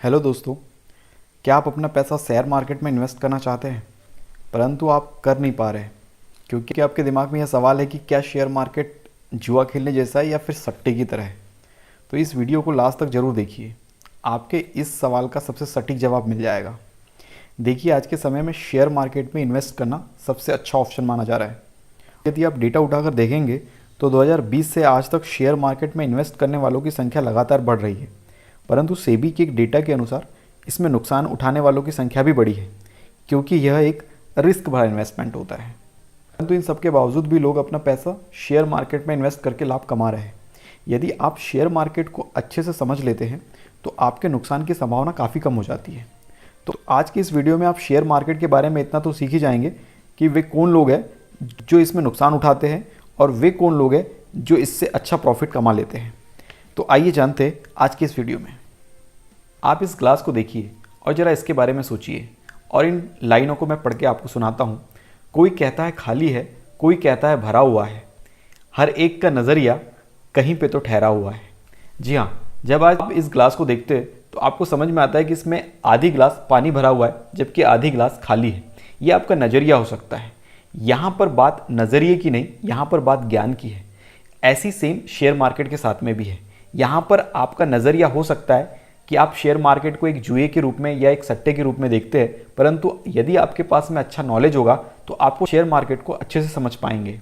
Hello दोस्तों, क्या आप अपना पैसा शेयर मार्केट में इन्वेस्ट करना चाहते हैं परंतु आप कर नहीं पा रहे क्योंकि आपके दिमाग में यह सवाल है कि क्या शेयर मार्केट जुआ खेलने जैसा है या फिर सट्टे की तरह है। तो इस वीडियो को लास्ट तक ज़रूर देखिए, आपके इस सवाल का सबसे सटीक जवाब मिल जाएगा। देखिए, आज के समय में शेयर मार्केट में इन्वेस्ट करना सबसे अच्छा ऑप्शन माना जा रहा है। यदि आप डेटा उठाकर देखेंगे तो 2020 से आज तक शेयर मार्केट में इन्वेस्ट करने वालों की संख्या लगातार बढ़ रही है, परंतु सेबी के एक डेटा के अनुसार इसमें नुकसान उठाने वालों की संख्या भी बढ़ी है क्योंकि यह एक रिस्क भरा इन्वेस्टमेंट होता है। परंतु इन सबके बावजूद भी लोग अपना पैसा शेयर मार्केट में इन्वेस्ट करके लाभ कमा रहे हैं। यदि आप शेयर मार्केट को अच्छे से समझ लेते हैं तो आपके नुकसान की संभावना काफ़ी कम हो जाती है। तो आज की इस वीडियो में आप शेयर मार्केट के बारे में इतना तो सीख ही जाएंगे कि वे कौन लोग हैं जो इसमें नुकसान उठाते हैं और वे कौन लोग हैं जो इससे अच्छा प्रॉफिट कमा लेते हैं। तो आइए जानते हैं आज की इस वीडियो में। आप इस ग्लास को देखिए और ज़रा इसके बारे में सोचिए और इन लाइनों को मैं पढ़ के आपको सुनाता हूँ। कोई कहता है खाली है, कोई कहता है भरा हुआ है, हर एक का नज़रिया कहीं पे तो ठहरा हुआ है। जी हाँ, जब आप इस ग्लास को देखते हैं तो आपको समझ में आता है कि इसमें आधी ग्लास पानी भरा हुआ है जबकि आधी ग्लास खाली है। ये आपका नज़रिया हो सकता है। यहाँ पर बात नज़रिए की नहीं, यहाँ पर बात ज्ञान की है। ऐसी सेम शेयर मार्केट के साथ में भी है। यहाँ पर आपका नज़रिया हो सकता है कि आप शेयर मार्केट को एक जुए के रूप में या एक सट्टे के रूप में देखते हैं, परंतु यदि आपके पास में अच्छा नॉलेज होगा तो आपको शेयर मार्केट को अच्छे से समझ पाएंगे।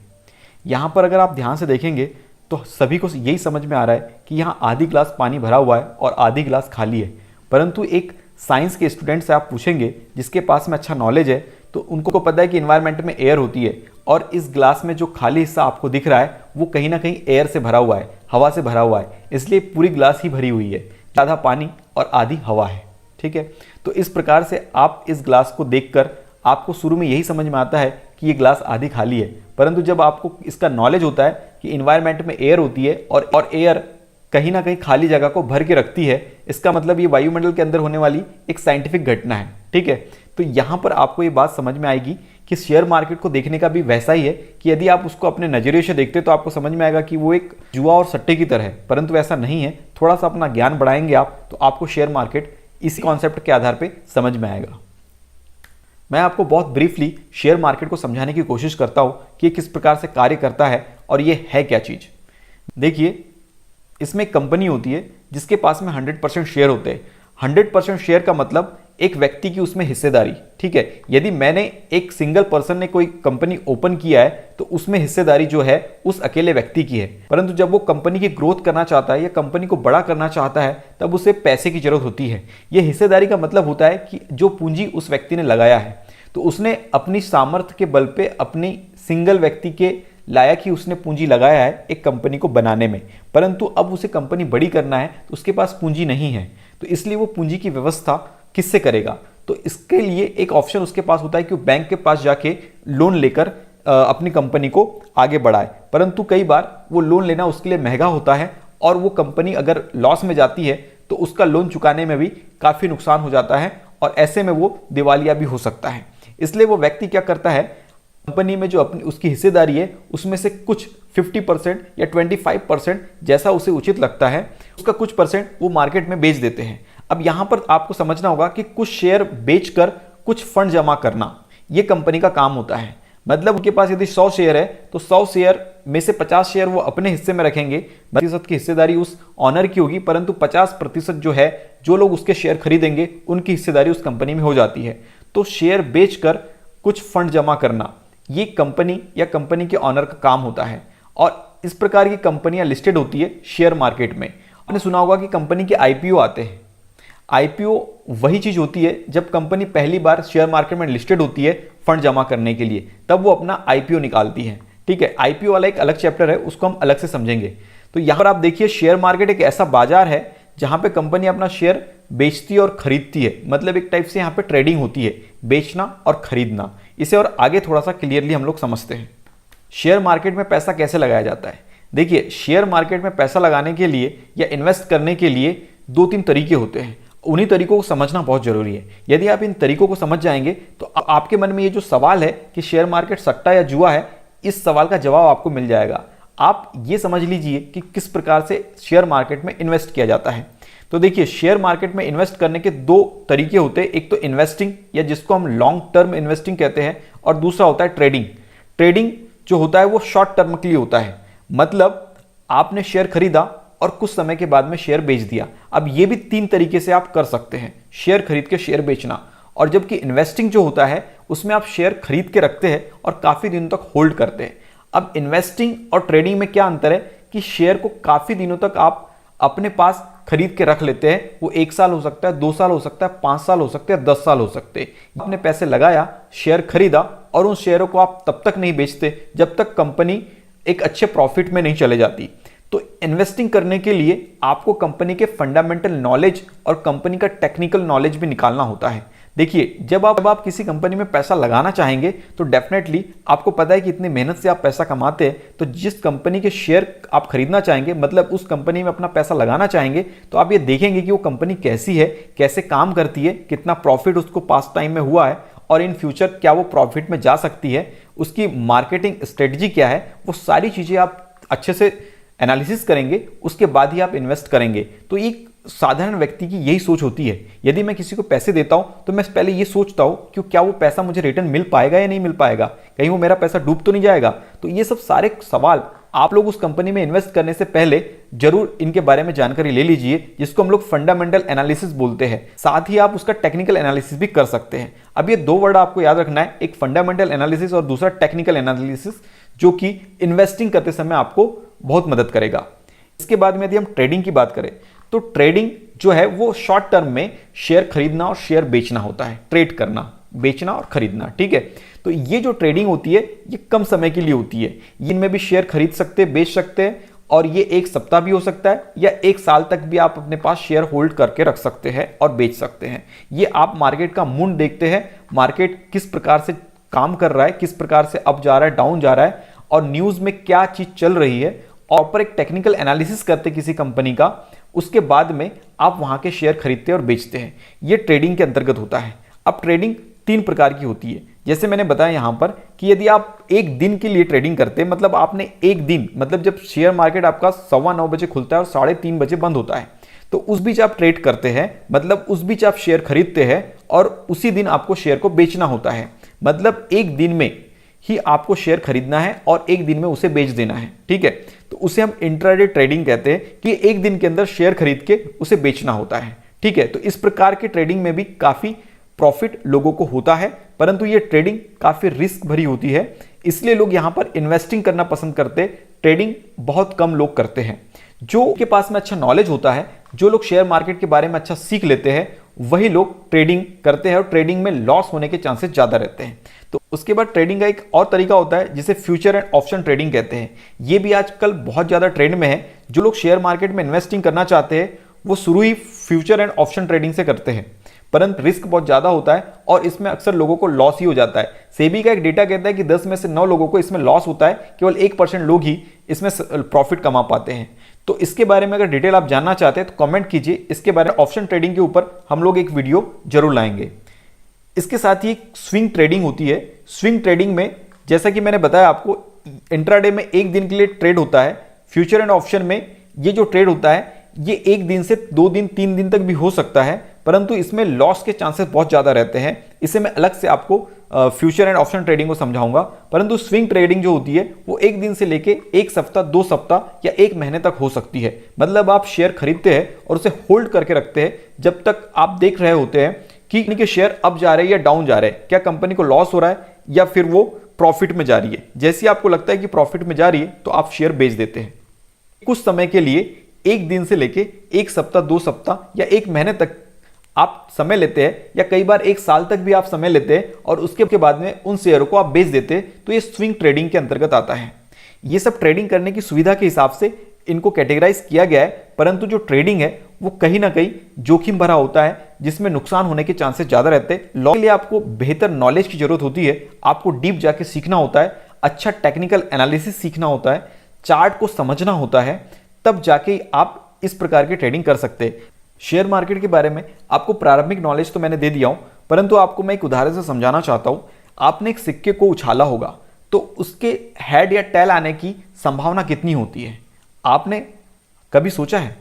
यहाँ पर अगर आप ध्यान से देखेंगे तो सभी को यही समझ में आ रहा है कि यहाँ आधी ग्लास पानी भरा हुआ है और आधी ग्लास खाली है। परंतु एक साइंस के स्टूडेंट से आप पूछेंगे जिसके पास में अच्छा नॉलेज है तो उनको पता है कि इन्वायरमेंट में एयर होती है और इस ग्लास में जो खाली हिस्सा आपको दिख रहा है वो कहीं ना कहीं एयर से भरा हुआ है, हवा से भरा हुआ है, इसलिए पूरी ग्लास ही भरी हुई है। आधा पानी और आधी हवा है। ठीक है, तो इस प्रकार से आप इस ग्लास को देखकर आपको शुरू में यही समझ में आता है कि ये ग्लास आधी खाली है, परंतु जब आपको इसका नॉलेज होता है कि इन्वायरमेंट में एयर होती है और एयर कहीं ना कहीं खाली जगह को भर के रखती है, इसका मतलब ये वायुमंडल के अंदर होने वाली एक साइंटिफिक घटना है। ठीक है, तो यहाँ पर आपको ये बात समझ में आएगी कि शेयर मार्केट को देखने का भी वैसा ही है कि यदि आप उसको अपने नजरिए से देखते तो आपको समझ में आएगा कि वो एक जुआ और सट्टे की तरह है, परंतु ऐसा नहीं है। थोड़ा सा अपना ज्ञान बढ़ाएंगे आप तो आपको शेयर मार्केट इसी कॉन्सेप्ट के आधार पर समझ में आएगा। मैं आपको बहुत ब्रीफली शेयर मार्केट को समझाने की कोशिश करता हूँ कि ये किस प्रकार से कार्य करता है और ये है क्या चीज़। देखिए, इसमें एक कंपनी होती है जिसके पास में 100% शेयर होते हैं। 100% शेयर का मतलब एक व्यक्ति की उसमें हिस्सेदारी। ठीक है, यदि मैंने एक सिंगल पर्सन ने कोई कंपनी ओपन किया है तो उसमें हिस्सेदारी जो है उस अकेले व्यक्ति की है, परंतु जब वो कंपनी की ग्रोथ करना चाहता है या कंपनी को बड़ा करना चाहता है तब उसे पैसे की जरूरत होती है। ये हिस्सेदारी का मतलब होता है कि जो पूंजी उस व्यक्ति ने लगाया है तो उसने अपनी सामर्थ्य के बल पे अपनी सिंगल व्यक्ति के लायक ही उसने पूंजी लगाया है एक कंपनी को बनाने में, परंतु अब उसे कंपनी बड़ी करना है तो उसके पास पूंजी नहीं है, तो इसलिए वो पूंजी की व्यवस्था किससे करेगा। तो इसके लिए एक ऑप्शन उसके पास होता है कि वो बैंक के पास जाके लोन लेकर अपनी कंपनी को आगे बढ़ाए, परंतु कई बार वो लोन लेना उसके लिए महंगा होता है और वो कंपनी अगर लॉस में जाती है तो उसका लोन चुकाने में भी काफ़ी नुकसान हो जाता है और ऐसे में वो दिवालिया भी हो सकता है। इसलिए वो व्यक्ति क्या करता है, कंपनी में जो अपनी उसकी हिस्सेदारी है उसमें से कुछ 50% या 25% जैसा उसे उचित लगता है उसका कुछ परसेंट वो मार्केट में बेच देते हैं। अब यहाँ पर आपको समझना होगा कि कुछ शेयर बेचकर कुछ फंड जमा करना ये कंपनी का काम होता है। मतलब उनके पास यदि 100 शेयर है तो 100 शेयर में से 50 शेयर वो अपने हिस्से में रखेंगे, 50% की हिस्सेदारी उस ऑनर की होगी, परंतु 50% जो है जो लोग उसके शेयर खरीदेंगे उनकी हिस्सेदारी उस कंपनी में हो जाती है। तो शेयर बेचकर कुछ फंड जमा करना ये कंपनी या कंपनी के ऑनर का काम होता है और इस प्रकार की कंपनियां लिस्टेड होती है शेयर मार्केट में। आपने सुना होगा कि कंपनी के आईपीओ आते हैं। आईपीओ वही चीज होती है जब कंपनी पहली बार शेयर मार्केट में लिस्टेड होती है फंड जमा करने के लिए, तब वो अपना आईपीओ निकालती है। ठीक है, आईपीओ वाला एक अलग चैप्टर है, उसको हम अलग से समझेंगे। तो यहां पर आप देखिए, शेयर मार्केट एक ऐसा बाजार है जहां पे कंपनी अपना शेयर बेचती है और खरीदती है। मतलब एक टाइप से यहाँ पे ट्रेडिंग होती है, बेचना और खरीदना। इसे और आगे थोड़ा सा क्लियरली हम लोग समझते हैं। शेयर मार्केट में पैसा कैसे लगाया जाता है। देखिए, शेयर मार्केट में पैसा लगाने के लिए या इन्वेस्ट करने के लिए 2-3 तरीके होते हैं। उन्हीं तरीकों को समझना बहुत जरूरी है। यदि आप इन तरीकों को समझ जाएंगे तो आपके मन में ये जो सवाल है कि शेयर मार्केट सट्टा या जुआ है, इस सवाल का जवाब आपको मिल जाएगा। आप ये समझ लीजिए कि किस प्रकार से शेयर मार्केट में इन्वेस्ट किया जाता है। तो देखिए, शेयर मार्केट में इन्वेस्ट करने के दो तरीके होते हैं। एक तो इन्वेस्टिंग, या जिसको हम लॉन्ग टर्म इन्वेस्टिंग कहते हैं, और दूसरा होता है ट्रेडिंग। ट्रेडिंग जो होता है वो शॉर्ट टर्म के लिए होता है, मतलब आपने शेयर खरीदा और कुछ समय के बाद में शेयर बेच दिया। अब ये भी 3 तरीके से आप कर सकते हैं, शेयर खरीद के शेयर बेचना। और जबकि इन्वेस्टिंग जो होता है उसमें आप शेयर खरीद के रखते हैं और काफी दिनों तक होल्ड करते हैं। अब इन्वेस्टिंग और ट्रेडिंग में क्या अंतर है कि शेयर को काफी दिनों तक आप अपने पास खरीद के रख लेते हैं। वो 1 साल हो सकता है, 2 साल हो सकता है, 5 साल हो सकते हैं, 10 साल हो सकते हैं। आपने पैसे लगाया, शेयर खरीदा, और उन शेयरों को आप तब तक नहीं बेचते जब तक कंपनी एक अच्छे प्रॉफिट में नहीं चले जाती। तो इन्वेस्टिंग करने के लिए आपको कंपनी के फंडामेंटल नॉलेज और कंपनी का टेक्निकल नॉलेज भी निकालना होता है। देखिए, जब आप किसी कंपनी में पैसा लगाना चाहेंगे तो डेफिनेटली आपको पता है कि इतनी मेहनत से आप पैसा कमाते हैं, तो जिस कंपनी के शेयर आप खरीदना चाहेंगे, मतलब उस कंपनी में अपना पैसा लगाना चाहेंगे, तो आप ये देखेंगे कि वो कंपनी कैसी है, कैसे काम करती है, कितना प्रॉफिट उसको पास्ट टाइम में हुआ है, और इन फ्यूचर क्या वो प्रॉफिट में जा सकती है, उसकी मार्केटिंग स्ट्रेटजी क्या है, वो सारी चीजें आप अच्छे से एनालिसिस करेंगे, उसके बाद ही आप इन्वेस्ट करेंगे। तो एक साधारण व्यक्ति की यही सोच होती है। यदि मैं किसी को पैसे देता हूं तो मैं पहले ये सोचता हूं कि क्या वो पैसा मुझे रिटर्न मिल पाएगा या नहीं मिल पाएगा, कहीं वो मेरा पैसा डूब तो नहीं जाएगा। तो ये सब सारे सवाल आप लोग उस कंपनी में इन्वेस्ट करने से पहले जरूर इनके बारे में जानकारी ले लीजिए, जिसको हम लोग फंडामेंटल एनालिसिस बोलते हैं। साथ ही आप उसका टेक्निकल एनालिसिस भी कर सकते हैं। अब ये 2 वर्ड आपको याद रखना है, एक फंडामेंटल एनालिसिस और दूसरा टेक्निकल एनालिसिस, जो कि इन्वेस्टिंग करते समय आपको बहुत मदद करेगा। इसके बाद में यदि हम ट्रेडिंग की बात करें तो ट्रेडिंग जो है वो शॉर्ट टर्म में शेयर खरीदना और शेयर बेचना होता है, ट्रेड करना, बेचना और खरीदना, ठीक है। तो ये जो ट्रेडिंग होती है ये कम समय के लिए होती है। इनमें भी शेयर खरीद सकते हैं, बेच सकते हैं, और ये 1 सप्ताह भी हो सकता है या 1 साल तक भी आप अपने पास शेयर होल्ड करके रख सकते हैं और बेच सकते हैं। ये आप मार्केट का मूड देखते हैं, मार्केट किस प्रकार से काम कर रहा है, किस प्रकार से अप जा रहा है, डाउन जा रहा है, और न्यूज में क्या चीज चल रही है, और ऊपर एक टेक्निकल एनालिसिस करते किसी कंपनी का, उसके बाद में आप वहां के शेयर खरीदते और बेचते हैं। यह ट्रेडिंग के अंतर्गत होता है। अब ट्रेडिंग 3 प्रकार की होती है, जैसे मैंने बताया यहां पर कि यदि आप 1 दिन के लिए ट्रेडिंग करते हैं, मतलब आपने 1 दिन, मतलब जब शेयर मार्केट आपका 9:15 बजे खुलता है और 3:30 बजे बंद होता है, तो उस बीच आप ट्रेड करते हैं, मतलब उस बीच आप शेयर खरीदते हैं और उसी दिन आपको शेयर को बेचना होता है। मतलब 1 दिन में ही आपको शेयर खरीदना है और 1 दिन में उसे बेच देना है, ठीक है। तो उसे हम इंट्राडे ट्रेडिंग कहते हैं कि 1 दिन के अंदर शेयर खरीद के उसे बेचना होता है, ठीक है। तो इस प्रकार के ट्रेडिंग में भी काफी प्रॉफिट लोगों को होता है, परंतु ये ट्रेडिंग काफी रिस्क भरी होती है, इसलिए लोग यहां पर इन्वेस्टिंग करना पसंद करते, ट्रेडिंग बहुत कम लोग करते हैं। जो के पास में अच्छा नॉलेज होता है, जो लोग शेयर मार्केट के बारे में अच्छा सीख लेते हैं, वही लोग ट्रेडिंग करते हैं और ट्रेडिंग में लॉस होने के चांसेस ज्यादा रहते हैं। तो उसके बाद ट्रेडिंग का एक और तरीका होता है जिसे फ्यूचर एंड ऑप्शन ट्रेडिंग कहते हैं। ये भी आजकल बहुत ज्यादा ट्रेंड में है। जो लोग शेयर मार्केट में इन्वेस्टिंग करना चाहते हैं वो शुरू ही फ्यूचर एंड ऑप्शन ट्रेडिंग से करते हैं, परंतु रिस्क बहुत ज्यादा होता है और इसमें अक्सर लोगों को लॉस ही हो जाता है। सेबी का एक डेटा कहता है कि 10 में से 9 लोगों को इसमें लॉस होता है, केवल 1% लोग ही इसमें प्रॉफिट कमा पाते हैं। तो इसके बारे में अगर डिटेल आप जानना चाहते हैं तो कमेंट कीजिए, इसके बारे में ऑप्शन ट्रेडिंग के ऊपर हम लोग एक वीडियो जरूर लाएंगे। इसके साथ ही स्विंग ट्रेडिंग होती है। स्विंग ट्रेडिंग में जैसा कि मैंने बताया आपको, इंट्राडे में 1 दिन के लिए ट्रेड होता है। फ्यूचर एंड ऑप्शन में ये जो ट्रेड होता है ये 1 दिन से 2 दिन 3 दिन तक भी हो सकता है, परंतु इसमें लॉस के चांसेस बहुत ज्यादा रहते हैं। इसे मैं अलग से आपको फ्यूचर एंड ऑप्शन ट्रेडिंग को समझाऊंगा। परंतु स्विंग ट्रेडिंग जो होती है वो 1 दिन से लेके 1 सप्ताह, 2 सप्ताह या 1 महीने तक हो सकती है। मतलब आप शेयर खरीदते हैं और उसे होल्ड करके रखते हैं जब तक आप देख रहे होते हैं कि इनके शेयर अप जा रहे हैं या डाउन जा रहे हैं, क्या कंपनी को लॉस हो रहा है या फिर वो प्रॉफिट में जा रही है। जैसे आपको लगता है कि प्रॉफिट में जा रही है तो आप शेयर बेच देते हैं। कुछ समय के लिए 1 दिन से लेके 1 सप्ताह, 2 सप्ताह या 1 महीने तक आप समय लेते हैं, या कई बार 1 साल तक भी आप समय लेते हैं और उसके बाद में उन शेयरों को आप बेच देते हैं, तो ये स्विंग ट्रेडिंग के अंतर्गत आता है। ये सब ट्रेडिंग करने की सुविधा के हिसाब से इनको कैटेगराइज किया गया है, परंतु जो ट्रेडिंग है वो कहीं ना कहीं जोखिम भरा होता है, जिसमें नुकसान होने के चांसेस ज्यादा रहते हैं। लॉ के लिए आपको बेहतर नॉलेज की जरूरत होती है, आपको डीप जाके सीखना होता है, अच्छा टेक्निकल एनालिसिस सीखना होता है, चार्ट को समझना होता है, तब जाके आप इस प्रकार की ट्रेडिंग कर सकते हैं। शेयर मार्केट के बारे में आपको प्रारंभिक नॉलेज तो मैंने दे दिया हूं, परंतु आपको मैं एक उदाहरण से समझाना चाहता हूं। आपने एक सिक्के को उछाला होगा तो उसके हेड या टेल आने की संभावना कितनी होती है, आपने कभी सोचा है?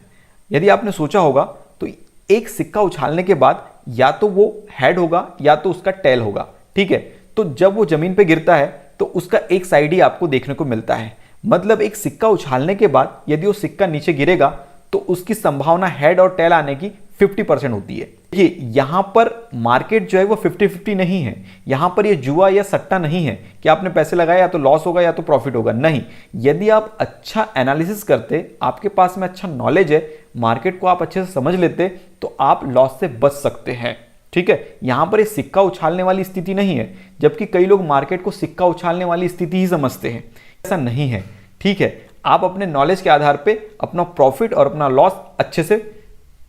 यदि आपने सोचा होगा तो एक सिक्का उछालने के बाद या तो वो हेड होगा या तो उसका टेल होगा, ठीक है। तो जब वो जमीन पे गिरता है तो उसका एक साइड ही आपको देखने को मिलता है। मतलब एक सिक्का उछालने के बाद यदि वो सिक्का नीचे गिरेगा तो उसकी संभावना हेड और टेल आने की 50% होती है। ये यहां पर मार्केट जो है वो 50-50 नहीं है। यहां पर ये जुआ या सट्टा नहीं है कि आपने पैसे लगाए या तो लॉस होगा या तो प्रॉफिट होगा, नहीं। यदि आप अच्छा एनालिसिस करते, आपके पास में अच्छा नॉलेज है, मार्केट को आप अच्छे से समझ लेते, तो आप लॉस से बच सकते हैं, ठीक है। यहां पर ये सिक्का उछालने वाली स्थिति नहीं है, जबकि कई लोग मार्केट को सिक्का उछालने वाली स्थिति ही समझते हैं। ऐसा नहीं है, ठीक है। आप अपने नॉलेज के आधार पे अपना प्रॉफिट और अपना लॉस अच्छे से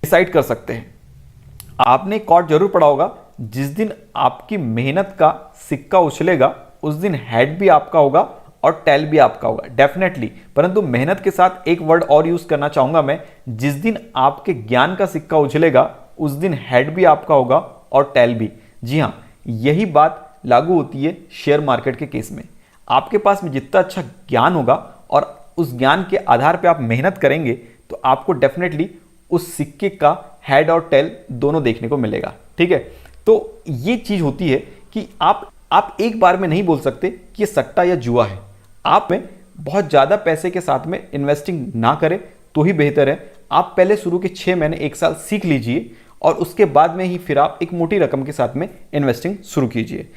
डिसाइड कर सकते हैं। आपने कोट जरूर पढ़ा होगा, जिस दिन आपकी मेहनत का सिक्का उछलेगा उस दिन हेड भी आपका होगा और टेल भी आपका होगा, डेफिनेटली। परंतु मेहनत के साथ एक वर्ड और यूज करना चाहूंगा मैं, जिस दिन आपके ज्ञान का सिक्का उछलेगा उस दिन हेड भी आपका होगा और टेल भी। जी हां, यही बात लागू होती है शेयर मार्केट के केस में। आपके पास में जितना अच्छा ज्ञान होगा और उस ज्ञान के आधार पे आप मेहनत करेंगे तो आपको डेफिनेटली उस सिक्के का हेड और टेल दोनों देखने को मिलेगा, ठीक है। तो ये चीज होती है कि आप एक बार में नहीं बोल सकते कि ये सट्टा या जुआ है। आप में बहुत ज्यादा पैसे के साथ में इन्वेस्टिंग ना करें तो ही बेहतर है। आप पहले शुरू के 6 महीने 1 साल सीख लीजिए और उसके बाद में ही फिर आप एक मोटी रकम के साथ में इन्वेस्टिंग शुरू कीजिए।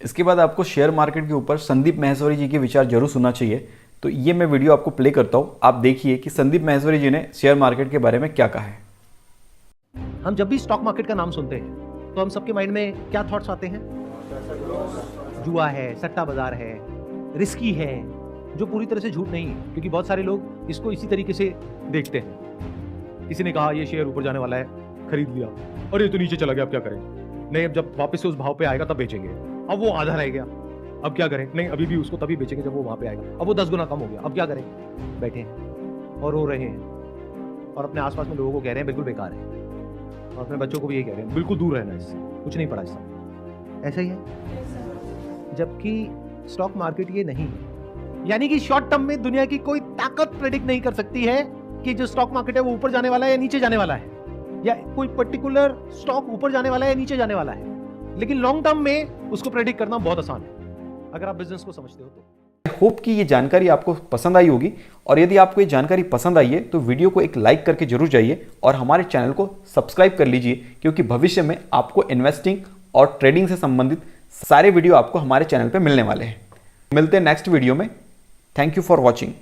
इसके बाद आपको शेयर मार्केट के ऊपर संदीप माहेश्वरी जी के विचार जरूर सुनना चाहिए। तो ये मैं वीडियो आपको प्ले करता हूं, आप देखिए कि संदीप माहेश्वरी जी ने शेयर मार्केट के बारे में क्या कहा है। हम जब भी स्टॉक मार्केट का नाम सुनते हैं तो हम सबके माइंड में क्या थॉट्स आते हैं? जुआ है, सट्टा बाजार है, रिस्की है, जो पूरी तरह से झूठ नहीं है, क्योंकि बहुत सारे लोग इसको इसी तरीके से देखते हैं। किसी ने कहा ये शेयर ऊपर जाने वाला है, खरीद लिया, और ये तो नीचे चला गया, अब क्या करें? नहीं, अब जब वापस से उस भाव पे आएगा तब बेचेंगे। अब वो आधा रह गया, अब क्या करें? नहीं, अभी भी उसको तभी बेचेंगे जब वो वहां पे आएगा। अब वो 10 गुना कम हो गया, अब क्या करें? बैठे हैं और रो रहे हैं और अपने आसपास में लोगों को कह रहे हैं बिल्कुल बेकार है, और अपने बच्चों को भी ये कह रहे हैं बिल्कुल दूर रहना इससे, कुछ नहीं पड़ा इससे। ऐसा ही है, जबकि स्टॉक मार्केट ये नहीं है। यानी कि शॉर्ट टर्म में दुनिया की कोई ताकत प्रेडिक्ट नहीं कर सकती है कि जो स्टॉक मार्केट है वो ऊपर जाने वाला है या नीचे जाने वाला है, या कोई पर्टिकुलर स्टॉक ऊपर जाने वाला है या नीचे जाने वाला है। लेकिन लॉन्ग टर्म में उसको प्रेडिक्ट करना बहुत आसान है अगर आप बिजनेस को समझते हो तो। आई होप कि ये जानकारी आपको पसंद आई होगी, और यदि आपको ये जानकारी पसंद आई है तो वीडियो को एक लाइक करके जरूर जाइए और हमारे चैनल को सब्सक्राइब कर लीजिए, क्योंकि भविष्य में आपको इन्वेस्टिंग और ट्रेडिंग से संबंधित सारे वीडियो आपको हमारे चैनल पर मिलने वाले हैं। मिलते हैं नेक्स्ट वीडियो में। Thank you for watching.